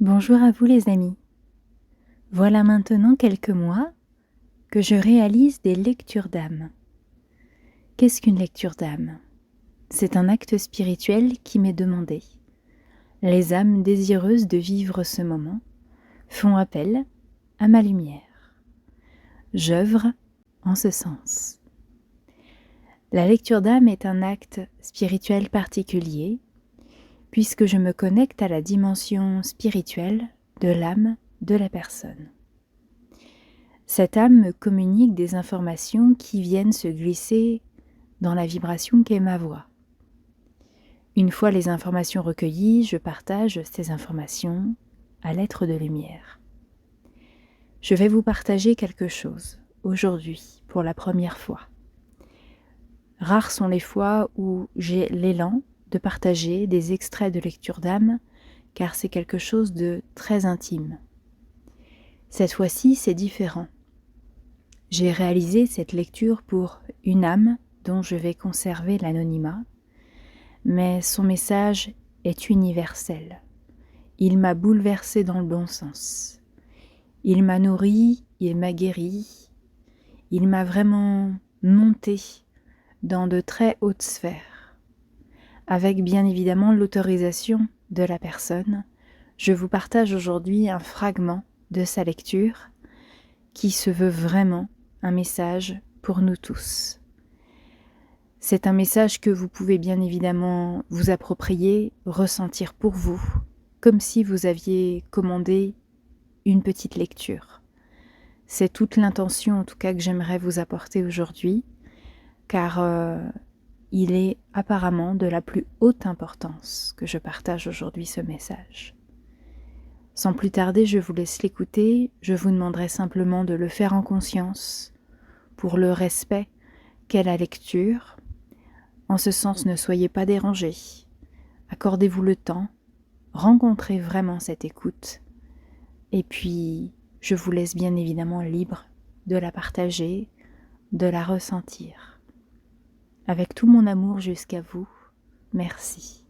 Bonjour à vous les amis. Voilà maintenant quelques mois que je réalise des lectures d'âme. Qu'est-ce qu'une lecture d'âme? C'est un acte spirituel qui m'est demandé. Les âmes désireuses de vivre ce moment font appel à ma lumière. J'œuvre en ce sens. La lecture d'âme est un acte spirituel particulier puisque je me connecte à la dimension spirituelle de l'âme de la personne. Cette âme me communique des informations qui viennent se glisser dans la vibration qu'est ma voix. Une fois les informations recueillies, je partage ces informations à l'être de lumière. Je vais vous partager quelque chose aujourd'hui pour la première fois. Rares sont les fois où j'ai l'élan de partager des extraits de lecture d'âme, car c'est quelque chose de très intime. Cette fois-ci, c'est différent. J'ai réalisé cette lecture pour une âme dont je vais conserver l'anonymat, mais son message est universel. Il m'a bouleversé dans le bon sens. Il m'a nourri, il m'a guéri, il m'a vraiment monté dans de très hautes sphères. Avec bien évidemment l'autorisation de la personne, je vous partage aujourd'hui un fragment de sa lecture qui se veut vraiment un message pour nous tous. C'est un message que vous pouvez bien évidemment vous approprier, ressentir pour vous, comme si vous aviez commandé une petite lecture. C'est toute l'intention en tout cas que j'aimerais vous apporter aujourd'hui, car il est apparemment de la plus haute importance que je partage aujourd'hui ce message. Sans plus tarder, je vous laisse l'écouter, je vous demanderai simplement de le faire en conscience, pour le respect qu'est la lecture. En ce sens, ne soyez pas dérangés, accordez-vous le temps, rencontrez vraiment cette écoute, et puis je vous laisse bien évidemment libre de la partager, de la ressentir. Avec tout mon amour jusqu'à vous, merci.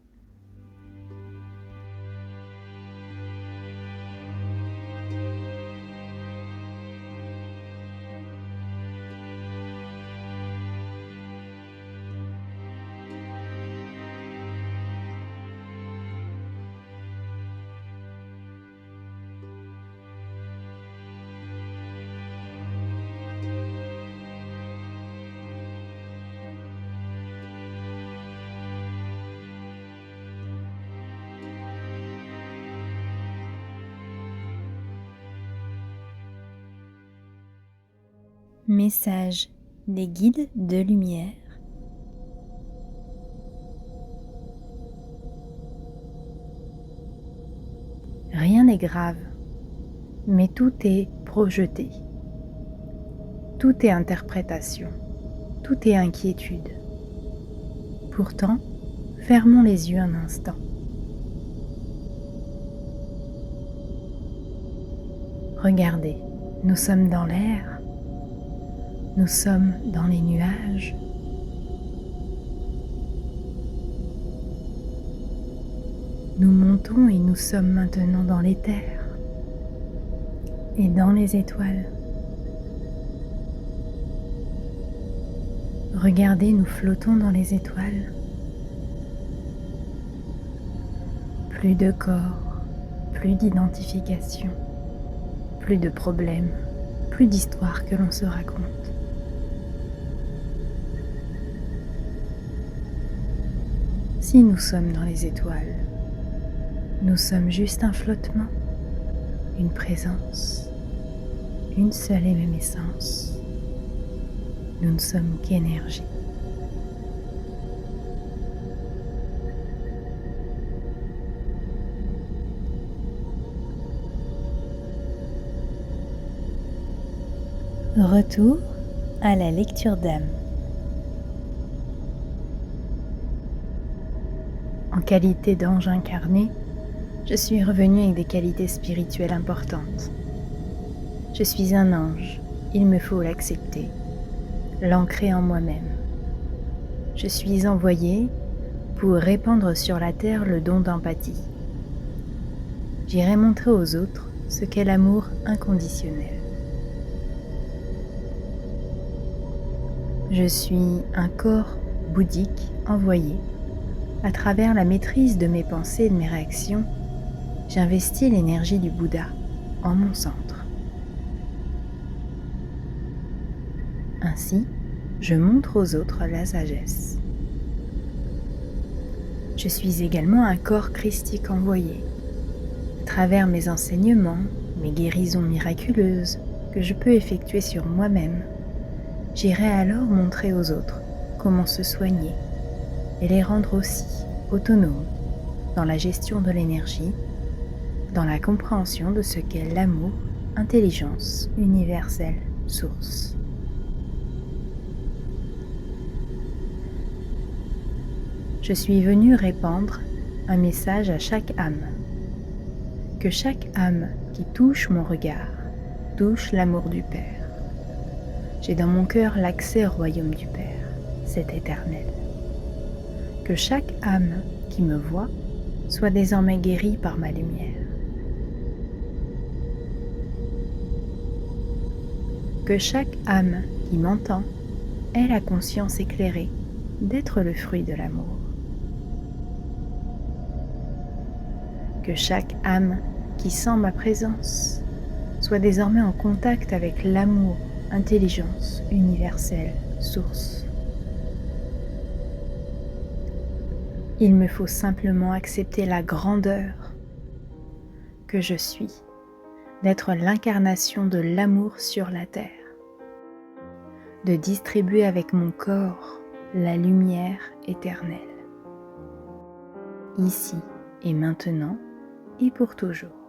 Message des guides de lumière. Rien n'est grave, mais tout est projeté. Tout est interprétation, tout est inquiétude. Pourtant, fermons les yeux un instant. Regardez, nous sommes dans l'air. Nous sommes dans les nuages. Nous montons et nous sommes maintenant dans l'éther et dans les étoiles. Regardez, nous flottons dans les étoiles. Plus de corps, plus d'identification, plus de problèmes, plus d'histoires que l'on se raconte. Si nous sommes dans les étoiles, nous sommes juste un flottement, une présence, une seule et même essence. Nous ne sommes qu'énergie. Retour à la lecture d'âme. En qualité d'ange incarné, je suis revenu avec des qualités spirituelles importantes. Je suis un ange, il me faut l'accepter, l'ancrer en moi-même. Je suis envoyé pour répandre sur la terre le don d'empathie. j'irai montrer aux autres ce qu'est l'amour inconditionnel. Je suis un corps bouddhique envoyé. À travers la maîtrise de mes pensées et de mes réactions, j'investis l'énergie du Bouddha en mon centre. Ainsi, je montre aux autres la sagesse. Je suis également un corps christique envoyé. À travers mes enseignements, mes guérisons miraculeuses que je peux effectuer sur moi-même, j'irai alors montrer aux autres comment se soigner et les rendre aussi autonomes dans la gestion de l'énergie, dans la compréhension de ce qu'est l'amour, intelligence universelle, source. Je suis venu répandre un message à chaque âme. Que chaque âme qui touche mon regard touche l'amour du Père. J'ai dans mon cœur l'accès au royaume du Père, c'est éternel. Que chaque âme qui me voit soit désormais guérie par ma lumière. Que chaque âme qui m'entend ait la conscience éclairée d'être le fruit de l'amour. Que chaque âme qui sent ma présence soit désormais en contact avec l'amour, intelligence universelle, source. Il me faut simplement accepter la grandeur que je suis, d'être l'incarnation de l'amour sur la terre, de distribuer avec mon corps la lumière éternelle, ici et maintenant et pour toujours.